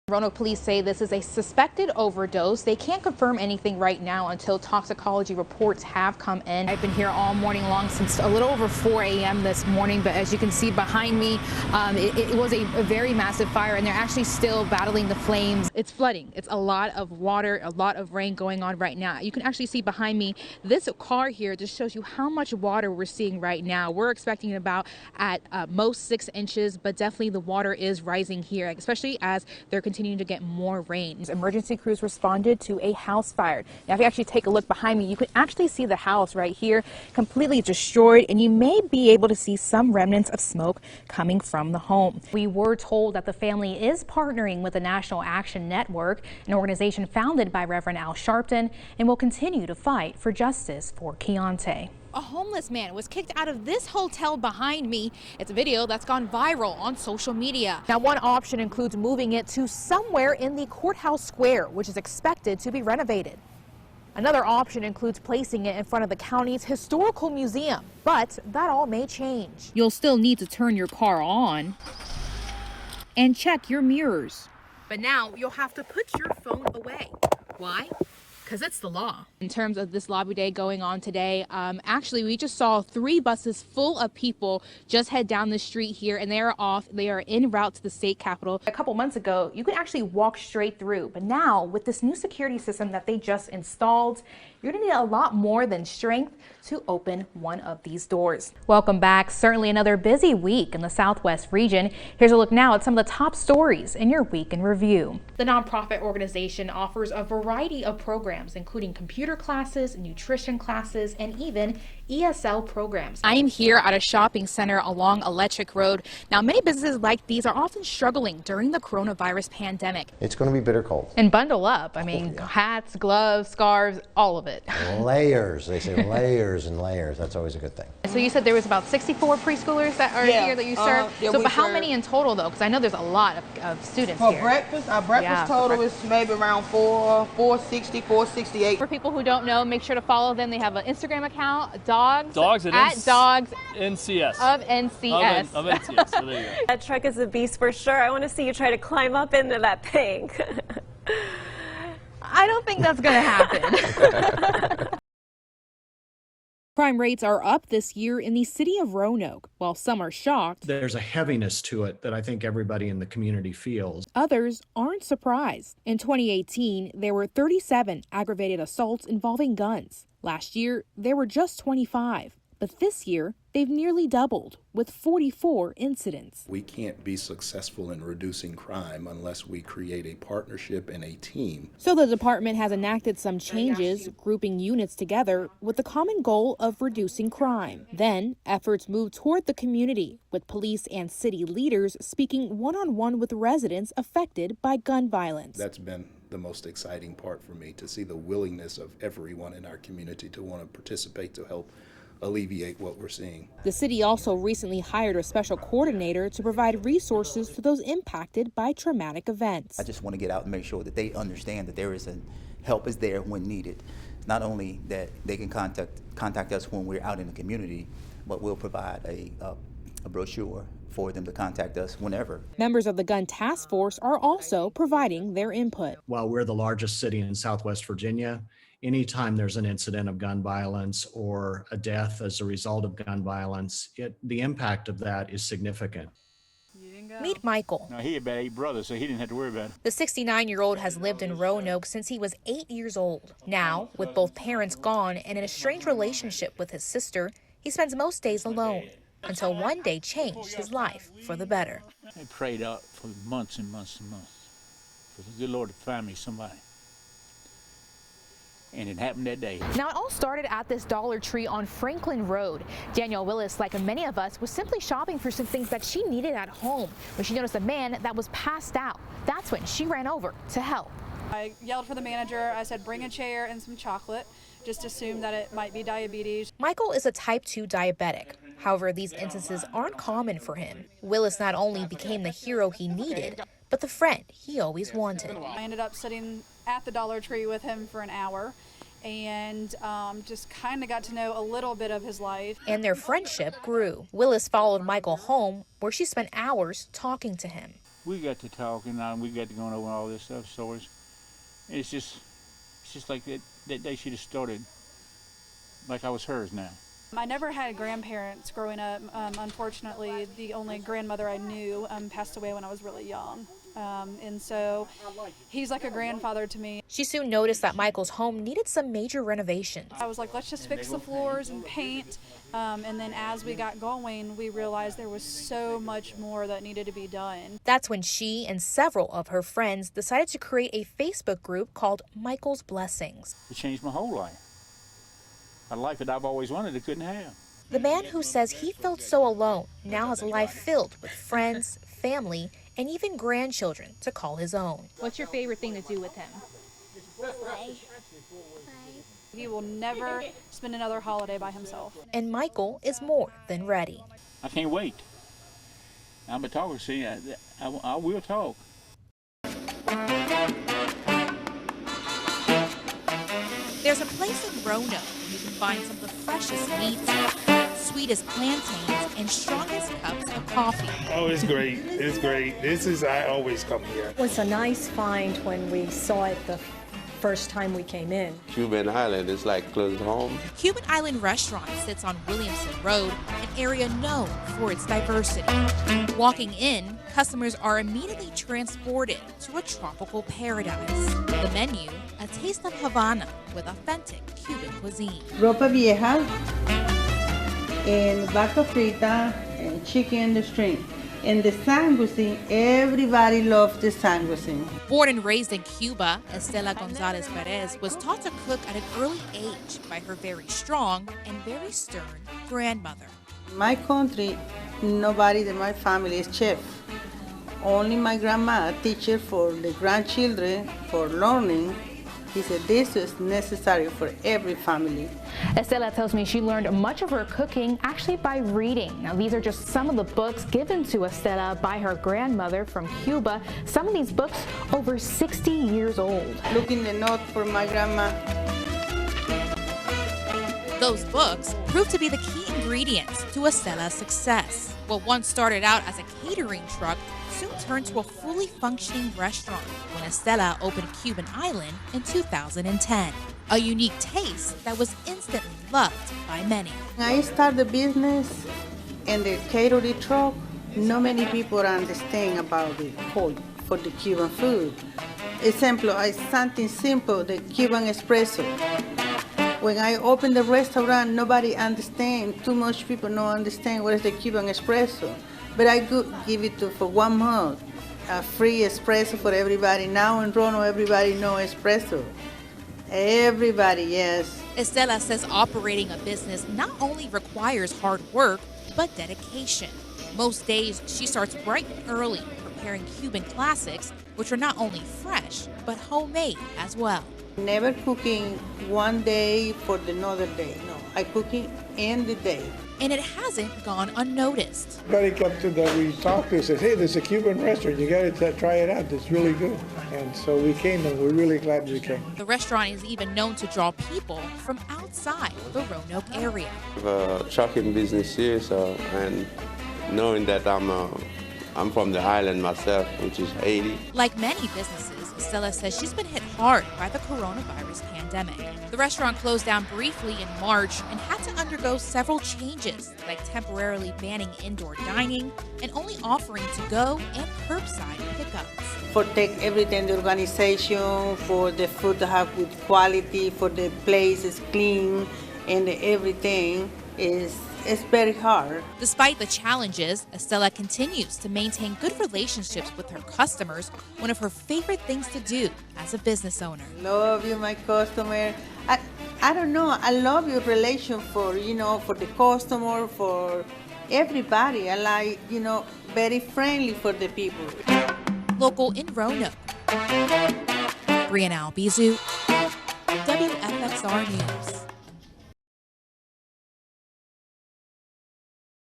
Roanoke police say this is a suspected overdose. They can't confirm anything right now until toxicology reports have come in. I've been here all morning long since a little over 4 a.m. this morning, but as you can see behind me, it was a very massive fire, and they're actually still battling the flames. It's flooding. It's a lot of water, a lot of rain going on right now. You can actually see behind me, this car here just shows you how much water we're seeing right now. We're expecting about at most 6 inches, but definitely the water is rising here, especially as they're continuing to get more rain. Emergency crews responded to a house fire. Now, if you actually take a look behind me, you can actually see the house right here completely destroyed, and you may be able to see some remnants of smoke coming from the home. We were told that the family is partnering with the National Action Network, an organization founded by Reverend Al Sharpton, and will continue to fight for justice for Keontae. A homeless man was kicked out of this hotel behind me. It's a video that's gone viral on social media. Now, one option includes moving it to somewhere in the courthouse square, which is expected to be renovated. Another option includes placing it in front of the county's historical museum, but that all may change. You'll still need to turn your car on and check your mirrors. But now you'll have to put your phone away. Why? Because it's the law. In terms of this lobby day going on today, actually we just saw 3 buses full of people just head down the street here, and they are off. They are en route to the state capitol. A couple months ago, you could actually walk straight through, but now with this new security system that they just installed, you're gonna need a lot more than strength to open one of these doors. Welcome back. Certainly another busy week in the Southwest region. Here's a look now at some of the top stories in your week in review. The nonprofit organization offers a variety of programs, including computer classes, nutrition classes, and even ESL programs. I am here at a shopping center along Electric Road. Now, many businesses like these are often struggling during the coronavirus pandemic. It's going to be bitter cold. And bundle up. I mean, hats, gloves, scarves, all of it. Layers. They say layers and layers. That's always a good thing. So you said there was about 64 preschoolers that are here that you serve. But how many in total, though? Because I know there's a lot of students here. For breakfast, our breakfast total is maybe around 460, 468. For people who don't know, make sure to follow them. They have an Instagram account, dogs at dogs NCS. Of NCS. Of NCS. So there you go. That truck is a beast for sure. I want to see you try to climb up into that thing. I don't think that's going to happen. Crime rates are up this year in the city of Roanoke. While some are shocked, there's a heaviness to it that I think everybody in the community feels. Others aren't surprised. In 2018, there were 37 aggravated assaults involving guns. Last year, there were just 25. But this year, they've nearly doubled, with 44 incidents. We can't be successful in reducing crime unless we create a partnership and a team. So the department has enacted some changes, grouping units together with the common goal of reducing crime. Then, efforts move toward the community, with police and city leaders speaking one-on-one with residents affected by gun violence. That's been the most exciting part for me, to see the willingness of everyone in our community to want to participate to help alleviate what we're seeing. The city also recently hired a special coordinator to provide resources to those impacted by traumatic events. I just want to get out and make sure that they understand that there is help is there when needed. Not only that they can contact us when we're out in the community, but we'll provide a brochure for them to contact us whenever. Members of the Gun Task Force are also providing their input. While we're the largest city in Southwest Virginia, anytime there's an incident of gun violence or a death as a result of gun violence, the impact of that is significant. Meet Michael. Now, he had about 8 brothers, so he didn't have to worry about it. The 69-year-old has lived in Roanoke since he was 8 years old. Now, with both parents gone and in a strained relationship with his sister, he spends most days alone, until one day changed his life for the better. I prayed out for months and months and months for the good Lord to find me somebody. And it happened that day. Now, it all started at this Dollar Tree on Franklin Road. Danielle Willis, like many of us, was simply shopping for some things that she needed at home when she noticed a man that was passed out. That's when she ran over to help. I yelled for the manager. I said, bring a chair and some chocolate. Just assumed that it might be diabetes. Michael is a type 2 diabetic. However, these instances aren't common for him. Willis not only became the hero he needed, but the friend he always wanted. I ended up sitting at the Dollar Tree with him for an hour, and just kind of got to know a little bit of his life. And their friendship grew. Willis followed Michael home, where she spent hours talking to him. We got to talking and we got to going over all this stuff. So it's just like that day she just started, like I was hers now. I never had grandparents growing up. Unfortunately, the only grandmother I knew passed away when I was really young. And so he's like a grandfather to me. She soon noticed that Michael's home needed some major renovations. I was like, let's just fix the floors and paint. And then as we got going, we realized there was so much more that needed to be done. That's when she and several of her friends decided to create a Facebook group called Michael's Blessings. It changed my whole life. A life that I've always wanted and couldn't have. The man who says he felt so alone now has a life filled with friends, family, and even grandchildren to call his own. What's your favorite thing to do with him? Play. He will never spend another holiday by himself. And Michael is more than ready. I can't wait. I'm a talker, see, I will talk. There's a place in Roanoke where you can find some of the freshest meats, sweetest plantains, and strongest cups of coffee. Oh, it's great. It's great. I always come here. It was a nice find when we saw it the first time we came in. Cuban Island is like close to home. Cuban Island Restaurant sits on Williamson Road, an area known for its diversity. Walking in, customers are immediately transported to a tropical paradise. The menu, a taste of Havana with authentic Cuban cuisine. Ropa vieja, and vaca frita, and chicken in the string. And the sanguisine, everybody loves the sanguisine. Born and raised in Cuba, Estela Gonzalez Perez was taught to cook at an early age by her very strong and very stern grandmother. In my country, nobody in my family is chef. Only my grandma, a teacher for the grandchildren for learning. He said this is necessary for every family. Estela tells me she learned much of her cooking actually by reading. Now, these are just some of the books given to Estela by her grandmother from Cuba. Some of these books over 60 years old. Look in the note for my grandma. Those books proved to be the key ingredients to Estela's success. What once started out as a catering truck soon turned to a fully functioning restaurant when Estela opened Cuban Island in 2010. A unique taste that was instantly loved by many. When I started the business and the catering truck, not many people understand about the code for the Cuban food. Example, something simple, the Cuban espresso. When I opened the restaurant, nobody understands. Too much people don't understand what is the Cuban espresso. But I could give it for 1 month, a free espresso for everybody. Now in Roanoke, everybody knows espresso. Everybody, yes. Estela says operating a business not only requires hard work, but dedication. Most days, she starts bright and early, preparing Cuban classics, which are not only fresh, but homemade as well. Never cooking one day for another day. No, I cooking in the day. And it hasn't gone unnoticed. Everybody comes to that we talked to says, hey, there's a Cuban restaurant. You got to try it out. It's really good. And so we came, and we're really glad we came. The restaurant is even known to draw people from outside the Roanoke area. I have a trucking business here, and knowing that I'm from the island myself, which is Haiti. Like many businesses, Estela says she's been hit hard by the coronavirus pandemic. The restaurant closed down briefly in March and had to undergo several changes, like temporarily banning indoor dining and only offering to-go and curbside pickups. For take everything, the organization, for the food to have good quality, for the place is clean, and everything it's very hard. Despite the challenges, Estela continues to maintain good relationships with her customers, one of her favorite things to do as a business owner. Love you, my customer. I don't know, I love your relation for the customer, for everybody. I like, very friendly for the people. Local in Roanoke. Breana Albizu, WFXR News.